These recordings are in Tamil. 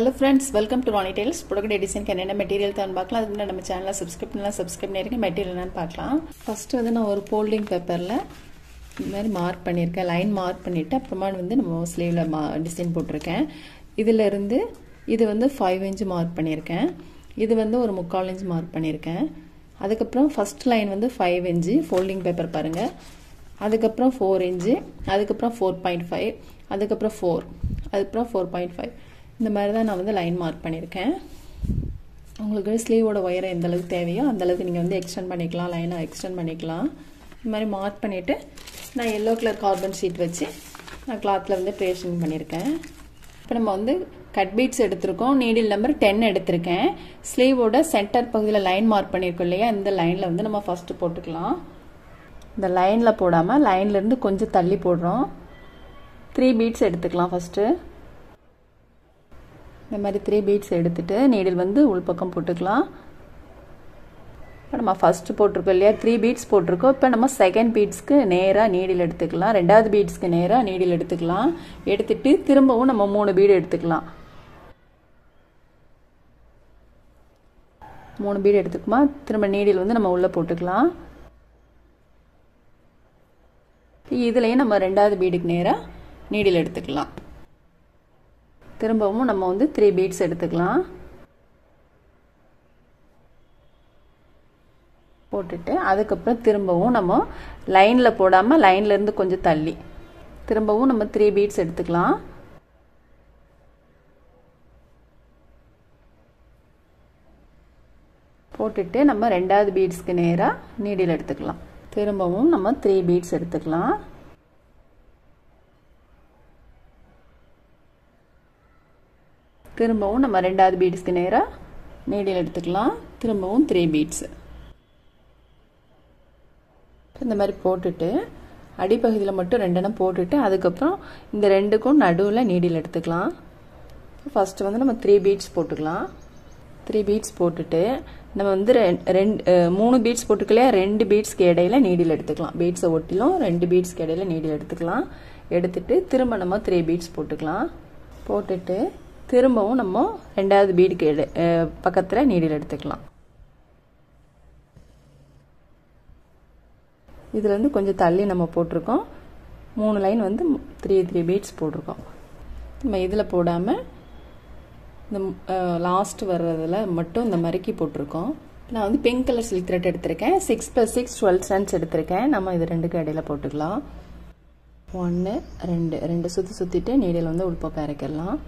Hello friends, welcome to Ronnie Tales. Product design can என்ன மெட்டீரியல் தான் பார்க்கலாம். அதுக்கு நம்ம சேனலை சப்ஸ்கிரைப் பண்ணிருங்க மெட்டீரியல் என்னன்னு பார்க்கலாம். ஃபர்ஸ்ட் வந்து நான் ஒரு ஃபோல்டிங் பேப்பர்ல இந்த மாதிரி மார்க் பண்ணிருக்கேன். லைன் மார்க் பண்ணிட்டு அப்புறமா வந்து நம்ம ஸ்லீவ்ல டிசைன் போட்டுருக்கேன். இதில இருந்து இது வந்து 5 இன்ச் மார்க் பண்ணிருக்கேன். இது வந்து ஒரு 3/4 இன்ச் மார்க் பண்ணிருக்கேன். அதுக்கு அப்புறம் ஃபர்ஸ்ட் லைன் வந்து 5 இன்ச் ஃபோல்டிங் பேப்பர் பாருங்க. அதுக்கு அப்புறம் 4 இன்ச், அதுக்கு அப்புறம் 4.5, அதுக்கு அப்புறம் 4, அதுக்கு அப்புறம் 4.5. இந்த மாதிரி தான் நான் வந்து லைன் மார்க் பண்ணிருக்கேன். உங்களுக்கு ஸ்லீவோட உயரம் எந்த அளவுக்கு தேவையோ அந்த அளவுக்கு நீங்க வந்து எக்ஸ்டெண்ட் பண்ணிக்கலாம், லைனை எக்ஸ்டெண்ட் பண்ணிக்கலாம். இந்த மாதிரி மார்க் பண்ணிட்டு நான் yellow கலர் கார்பன் ஷீட் வச்சு நான் கிளாத்ல வந்து ட்ரேசிங் பண்ணிருக்கேன். இப்போ நம்ம வந்து கட் பீட்ஸ் எடுத்துறோம். நீடில் நம்பர் 10 எடுத்துர்க்கேன். ஸ்லீவோட சென்டர் பகுதியில் லைன் மார்க் பண்ணிருக்கோம் இல்லையா, இந்த லைன்ல வந்து நம்ம ஃபர்ஸ்ட் போட்டுக்கலாம். இந்த லைன்ல போடாம லைன்ல இருந்து கொஞ்சம் தள்ளி போடுறோம். 3 பீட்ஸ் எடுத்துக்கலாம் ஃபர்ஸ்ட். இந்த மாதிரி 3 பீட்ஸ் எடுத்துட்டு நீடில் வந்து உள் பக்கம் போட்டுக்கலாம். இப்போ நம்ம ஃபர்ஸ்ட் போட்டுருக்கோம் இல்லையா, 3 பீட்ஸ் போட்டுருக்கோம். இப்போ நம்ம செகண்ட் பீட்ஸ்க்கு நேரா நீடில் எடுத்துக்கலாம். ரெண்டாவது பீட்ஸ்க்கு நேரா நீடில் எடுத்துக்கலாம். எடுத்துட்டு திரும்பவும் நம்ம 3 பீட் எடுத்துக்கலாம். 3 பீட் எடுத்துக்குமா திரும்ப நீடில் வந்து நம்ம உள்ள போட்டுக்கலாம். இதுலயும் நம்ம ரெண்டாவது பீடுக்கு நேரா நீடில் எடுத்துக்கலாம். திரும்பவும் நம்ம வந்து 3 பீட்ஸ் எடுத்துக்கலாம். போட்டுட்டு அதுக்கு அப்புறம் திரும்பவும் நம்ம லைன்ல போடாம லைன்ல இருந்து கொஞ்சம் தள்ளி திரும்பவும் நம்ம 3 பீட்ஸ் எடுத்துக்கலாம். போட்டுட்டு நம்ம ரெண்டாவது பீட்ஸ்க்கு நேரா நீடில் எடுத்துக்கலாம். திரும்பவும் நம்ம 3 பீட்ஸ் எடுத்துக்கலாம். திரும்பவும் நம்ம ரெண்டாவது பீட்ஸ்க்கு நேரா நீடில் எடுத்துக்கலாம். திரும்பவும் 3 பீட்ஸ். இந்த மாதிரி போட்டுட்டு அடிப்பகுதியில் மட்டும் ரெண்டெண்ணம் போட்டுட்டு அதுக்கப்புறம் இந்த ரெண்டுக்கும் நடுவில் நீடில் எடுத்துக்கலாம். ஃபர்ஸ்ட் வந்து நம்ம 3 பீட்ஸ் போட்டுக்கலாம். 3 பீட்ஸ் போட்டுட்டு நம்ம வந்து 3 பீட்ஸ் போட்டுக்கலையா, 2 பீட்ஸ்க்கு இடையில நீடில் எடுத்துக்கலாம். பீட்ஸை ஒட்டிலும் 2 பீட்ஸ்க்கு இடையில நீடில் எடுத்துக்கலாம். எடுத்துட்டு திரும்ப நம்ம 3 பீட்ஸ் போட்டுக்கலாம். போட்டுட்டு திரும்பவும் நம்ம ரெண்டாவது பீடுக்கு பக்கத்துல நீடில் எடுத்துக்கலாம். இதுல இருந்து கொஞ்சம் தள்ளி நம்ம போட்டிருக்கோம். 3 லைன் வந்து 3 பீட்ஸ் போட்டிருக்கோம். நம்ம இதுல போடாம இந்த லாஸ்ட் வர்றதுல மட்டும் இந்த மறுக்கி போட்டிருக்கோம். நான் வந்து பிங்க் கலர் சில்க் த்ரெட் எடுத்திருக்கேன். 6 + 6 12 strands எடுத்திருக்கேன். நம்ம இது ரெண்டுக்கு இடையில போட்டுக்கலாம். 1 2 சுத்திட்டு நீடில் வந்து உள்பக்கம் இறக்கிடலாம்.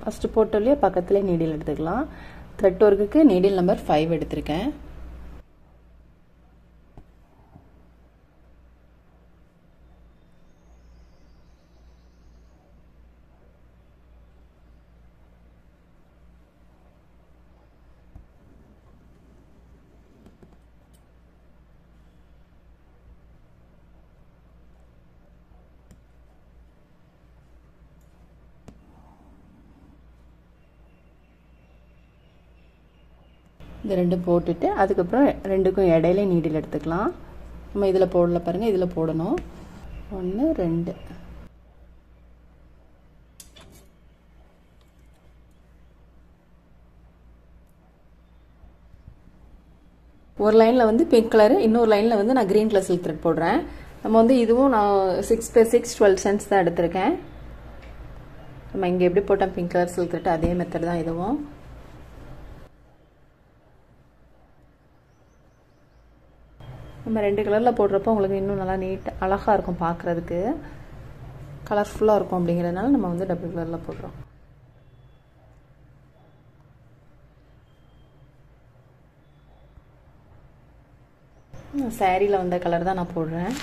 ஃபர்ஸ்ட் போட்டோலயே பக்கத்துல நீடில் எடுத்துக்கலாம். த்ரெட் ஒர்க்குக்கு நீடில் நம்பர் 5 எடுத்திருக்கேன். இந்த ரெண்டும் போட்டுட்டு அதுக்கப்புறம் ரெண்டுக்கும் இடையில நீடில் எடுத்துக்கலாம். நம்ம இதுல போடல பாருங்க, இதுல போடணும். 1 2 ஒரு லைன்ல வந்து பிங்க் கலர், இன்னொரு லைன்ல வந்து நான் கிரீன் கலர் சில்க் த்ரெட் போடுறேன். நம்ம வந்து இதுவும் நான் 6 + 6 12 strands தான் எடுத்திருக்கேன். நம்ம இங்க எப்படி போட்டோம் பிங்க் கலர் சில்க் த்ரெட் அதே மெத்தட் தான் இதுவும். நம்ம 2 கலர்ல போடுறப்போ உங்களுக்கு இன்னும் நல்லா நீட் அழகா இருக்கும், பார்க்கிறதுக்கு கலர்ஃபுல்லா இருக்கும். அப்படிங்கறதுனால நம்ம வந்து டபுள் கலர்ல போடுறோம். சாரில வந்த கலர் தான் நான் போடுறேன்.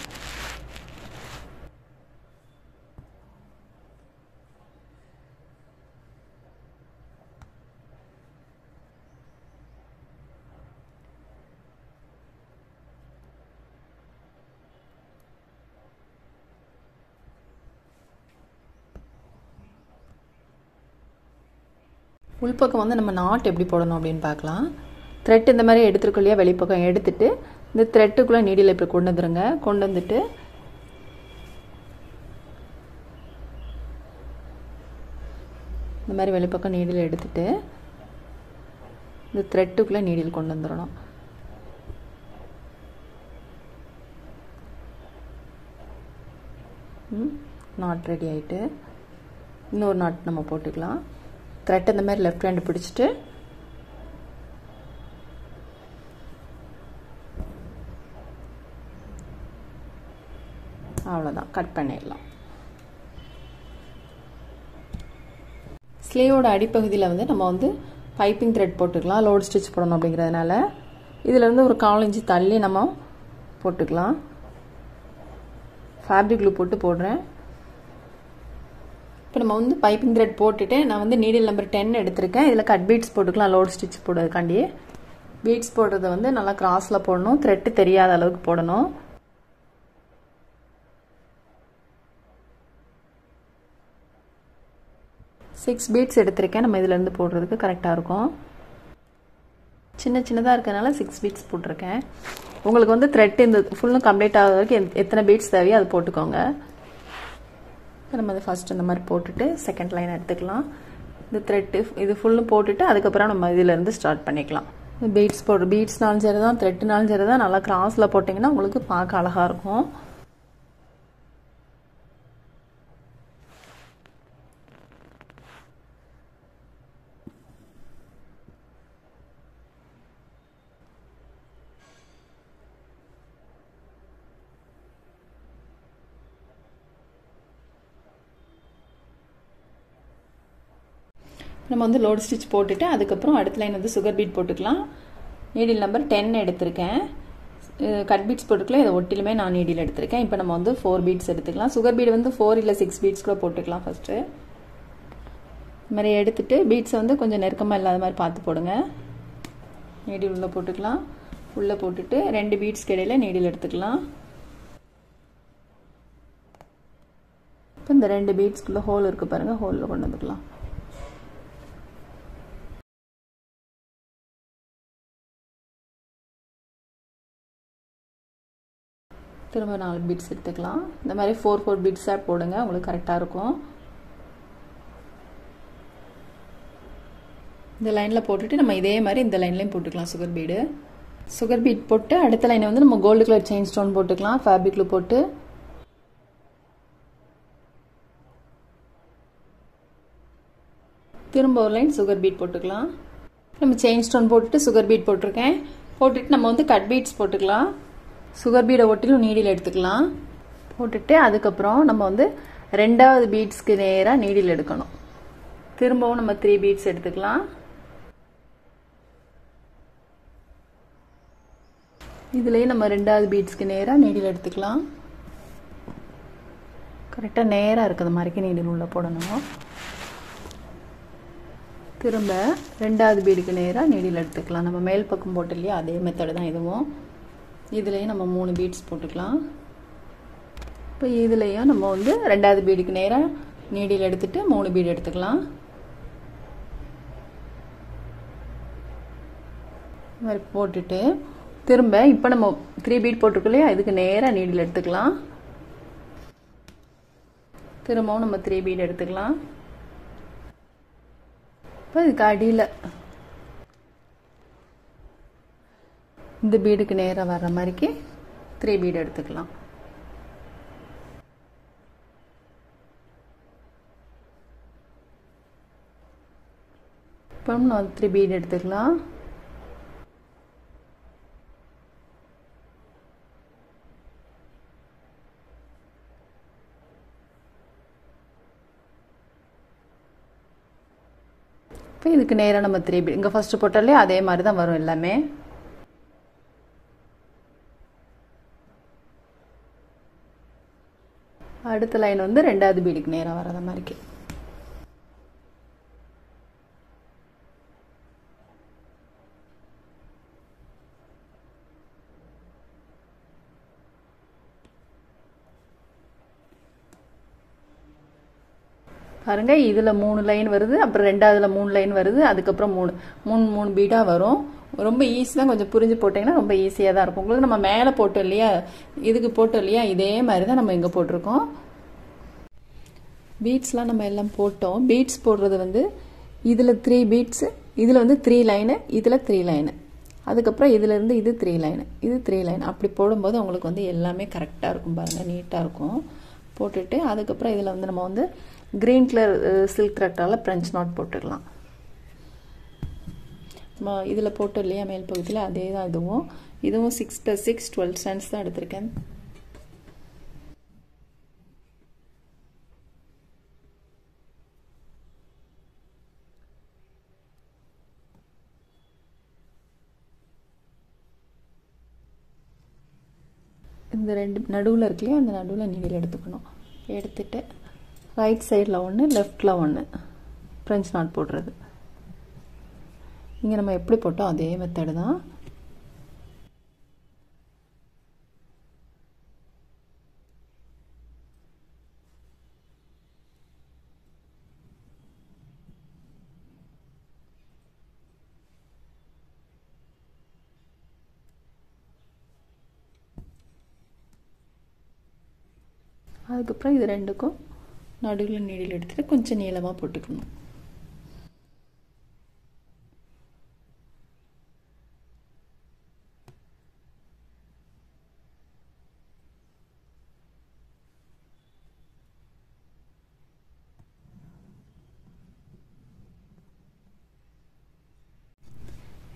உள்பக்கம் வந்து நம்ம நாட் எப்படி போடணும் அப்படின்னு பார்க்கலாம். த்ரெட் இந்த மாதிரி எடுத்துருக்கோம் இல்லையா, வெளிப்பக்கம் எடுத்துட்டு இந்த த்ரெட்டுக்குள்ளே நீடில் இப்படி கொண்டு வந்துருங்க. கொண்டு வந்துட்டு இந்த மாதிரி வெளிப்பக்கம் நீடில் எடுத்துட்டு இந்த த்ரெட்டுக்குள்ளே நீடில் கொண்டு வந்துடணும். நாட் ரெடி ஆகிட்டு இன்னொரு நாட் நம்ம போட்டுக்கலாம். த்ரெட் இந்த மாதிரி லெஃப்ட் ஹேண்ட் பிடிச்சிட்டு அவ்வளோதான், கட் பண்ணிடலாம். ஸ்லீவோட அடிப்பகுதியில் வந்து நம்ம வந்து பைப்பிங் த்ரெட் போட்டுக்கலாம். லோட் ஸ்டிச் போடணும் அப்படிங்கிறதுனால இதில் வந்து ஒரு 4 இன்ச்சு தள்ளி நம்ம போட்டுக்கலாம். ஃபேப்ரிக் க்ளூ போட்டு போடுறேன். இப்போ நம்ம வந்து பைப்பிங் த்ரெட் போட்டுட்டு நான் வந்து நீடில் நம்பர் 10 எடுத்திருக்கேன். இதில் கட் பீட்ஸ் போட்டுக்கலாம். லோட் ஸ்டிச் போடுறதுக்காண்டி பீட்ஸ் போடுறத வந்து நல்லா கிராஸில் போடணும். த்ரெட்டு தெரியாத அளவுக்கு போடணும். சிக்ஸ் பீட்ஸ் எடுத்திருக்கேன். நம்ம இதிலேருந்து போடுறதுக்கு கரெக்டாக இருக்கும். சின்ன சின்னதாக இருக்கிறதுனால 6 பீட்ஸ் போட்டிருக்கேன். உங்களுக்கு வந்து த்ரெட் இந்த ஃபுல்லும் கம்ப்ளீட் ஆகிற வரைக்கும் எத்தனை பீட்ஸ் தேவையோ அது போட்டுக்கோங்க. நம்ம அதை ஃபஸ்ட் இந்த மாதிரி போட்டுட்டு செகண்ட் லைன் எடுத்துக்கலாம். இந்த த்ரெட்டு இது ஃபுல்லும் போட்டுட்டு அதுக்கப்புறம் நம்ம இதிலேருந்து ஸ்டார்ட் பண்ணிக்கலாம். பீட்ஸ் பீட்ஸ்னாலும் சரி தான், த்ரெட்டுனாலும் சரி தான், நல்லா கிராஸில் போட்டிங்கன்னா உங்களுக்கு பார்க்க அழகாக இருக்கும். நம்ம வந்து லோட் ஸ்டிச் போட்டுட்டு அதுக்கப்புறம் அடுத்த லைன் வந்து சுகர் பீட் போட்டுக்கலாம். நீடில் நம்பர் 10 எடுத்திருக்கேன். கட் பீட்ஸ் போட்டுக்கலாம். இதை ஒட்டிலுமே நான் நீடில் எடுத்திருக்கேன். இப்போ நம்ம வந்து 4 பீட்ஸ் எடுத்துக்கலாம். சுகர் பீட் வந்து 4 இல்லை 6 பீட்ஸ் கூட போட்டுக்கலாம். ஃபஸ்ட்டு இந்த மாதிரி எடுத்துட்டு பீட்ஸை வந்து கொஞ்சம் நெருக்கமாக இல்லாத மாதிரி பார்த்து போடுங்க. நீடில் உள்ளே போட்டுக்கலாம். உள்ளே போட்டுட்டு 2 பீட்ஸ்க்கு இடையில நீடில் எடுத்துக்கலாம். இப்போ இந்த 2 பீட்ஸ்க்குள்ளே ஹோல் இருக்குது பாருங்கள், ஹோலில் கொண்டு வந்துக்கலாம். திரும்ப 4 பீட்ஸ் எடுத்துக்கலாம். இந்த மாதிரி 4 பீட்ஸாக போடுங்க, உங்களுக்கு கரெக்டாக இருக்கும். இந்த லைனில் போட்டுட்டு நம்ம இதே மாதிரி இந்த லைன்லேயும் போட்டுக்கலாம் சுகர் பீடு. சுகர் பீட் போட்டு அடுத்த லைனை வந்து நம்ம கோல்டு கலர் செயின் ஸ்டோன் போட்டுக்கலாம். ஃபேப்ரிக்ல போட்டு திரும்ப ஒரு லைன் சுகர் பீட் போட்டுக்கலாம். நம்ம செயின் ஸ்டோன் போட்டுட்டு சுகர் பீட் போட்டிருக்கேன். போட்டுட்டு நம்ம வந்து கட் பீட்ஸ் போட்டுக்கலாம். சுகர் பீடை ஒட்டிலும் நீடில் எடுத்துக்கலாம். போட்டுட்டு அதுக்கப்புறம் நம்ம வந்து 2வது பீட்ஸ்க்கு நேராக நீடில் எடுக்கணும். திரும்பவும் நம்ம 3 பீட்ஸ் எடுத்துக்கலாம். இதுலேயே நம்ம 2வது பீட்ஸ்க்கு நேராக நீடில் எடுத்துக்கலாம். கரெக்டாக நேராக இருக்கிற மாதிரிக்கு நீடில் உள்ள போடணும். திரும்ப 2வது பீடுக்கு நேராக நீடில் எடுத்துக்கலாம். நம்ம மேல் பக்கம் போட்டு இல்லையா, அதே மெத்தடு தான் இதுவும். இதுலேயும் நம்ம 3 பீட்ஸ் போட்டுக்கலாம். இப்போ இதுலேயும் நம்ம வந்து 2வது பீடுக்கு நேராக நீடில் எடுத்துட்டு 3 பீடு எடுத்துக்கலாம். இந்த மாதிரி போட்டுட்டு திரும்ப இப்போ நம்ம 3 பீட் போட்டுக்கலையா, இதுக்கு நேராக நீடில் எடுத்துக்கலாம். திரும்பவும் நம்ம 3 பீட் எடுத்துக்கலாம். இப்போ இதுக்கு அடியில் இந்த பீடுக்கு நேராக வர்ற மாதிரிக்கு 3 பீடு எடுத்துக்கலாம். இப்போ நம்ம 3 பீடு எடுத்துக்கலாம். இப்போ இதுக்கு நேராக நம்ம 3 பீடு இங்கே ஃபஸ்ட்டு போட்டாலே அதே மாதிரி தான் வரும் எல்லாமே. அடுத்த லைன் வந்து 2வது பீடுக்கு நேராக வர்ற மாதிரிக்கு. பாருங்க, இதில் 3 லைன் வருது, அப்புறம் 2வதுல 3 லைன் வருது, அதுக்கப்புறம் 3 பீடாக வரும். ரொம்ப ஈஸி தான், கொஞ்சம் புரிஞ்சு போட்டிங்கன்னா ரொம்ப ஈஸியாக தான் இருக்கும் உங்களுக்கு. நம்ம மேலே போட்டோம் இல்லையா, இதுக்கு போட்டோம் இல்லையா, இதே மாதிரி தான் நம்ம இங்கே போட்டிருக்கோம். பீட்ஸ்லாம் நம்ம எல்லாம் போட்டோம். பீட்ஸ் போடுறது வந்து இதில் 3 பீட்ஸு, இதில் வந்து 3 லைனு, இதில் 3 லைனு, அதுக்கப்புறம் இதிலேருந்து இது 3 லைனு, இது 3 லைன். அப்படி போடும்போது உங்களுக்கு வந்து எல்லாமே கரெக்டாக இருக்கும் பாருங்கள், நீட்டாக இருக்கும். போட்டுட்டு அதுக்கப்புறம் இதில் வந்து நம்ம வந்து க்ரீன் கலர் சில்க் த்ரெட்டால் ஃப்ரெஞ்ச் நாட் போட்டுக்கலாம். இதில் போட்டு இல்லையா மேல் பகுதியில், அதே தான் இதுவும் 6 + 6 12 ஸ்டாண்ட்ஸ் தான் எடுத்திருக்கேன். இந்த 2 நடுவில் இருக்கு இல்லையா, அந்த நடுவில் நீடில் எடுத்துக்கணும். எடுத்துட்டு ரைட் சைடில் ஒன்று, லெஃப்டில் ஒன்று ஃப்ரெஞ்ச் நாட் போடுறது. இங்கே நம்ம எப்படி போட்டோம் அதே மெத்தடு தான். அதுக்கப்புறம் இது ரெண்டுக்கும் நடுவில் நீடில் எடுத்துகிட்டு கொஞ்சம் நீளமாக போட்டுக்கணும்.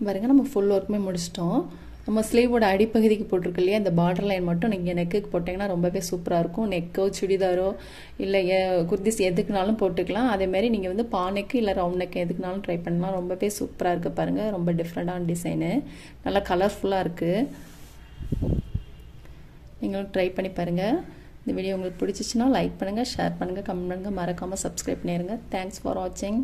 பாருங்க, நம்ம ஃபுல் ஒர்க்குமே முடிச்சிட்டோம். நம்ம ஸ்லீவோட அடிப்பகுதிக்கு போட்டிருக்கு இல்லையா, இந்த பார்டர் லைன் மட்டும் நீங்கள் நெக்குக்கு போட்டிங்கன்னா ரொம்பவே சூப்பராக இருக்கும். நெக்கோ சுடிதாரோ இல்லை குர்திஸ் எதுக்குனாலும் போட்டுக்கலாம். அதேமாதிரி நீங்கள் வந்து பானைக்கு இல்லை ரவுண்ட் நெக் எதுக்குனாலும் ட்ரை பண்ணலாம். ரொம்பவே சூப்பராக இருக்குது பாருங்கள். ரொம்ப டிஃப்ரெண்ட்டான டிசைனு, நல்லா கலர்ஃபுல்லாக இருக்குது. நீங்களும் ட்ரை பண்ணி பாருங்கள். இந்த வீடியோ உங்களுக்கு பிடிச்சிச்சின்னா லைக் பண்ணுங்கள், ஷேர் பண்ணுங்கள், கமெண்ட் பண்ணுங்கள், மறக்காமல் சப்ஸ்கிரைப் பண்ணிடுங்க. தேங்க்ஸ் ஃபார் வாட்சிங்.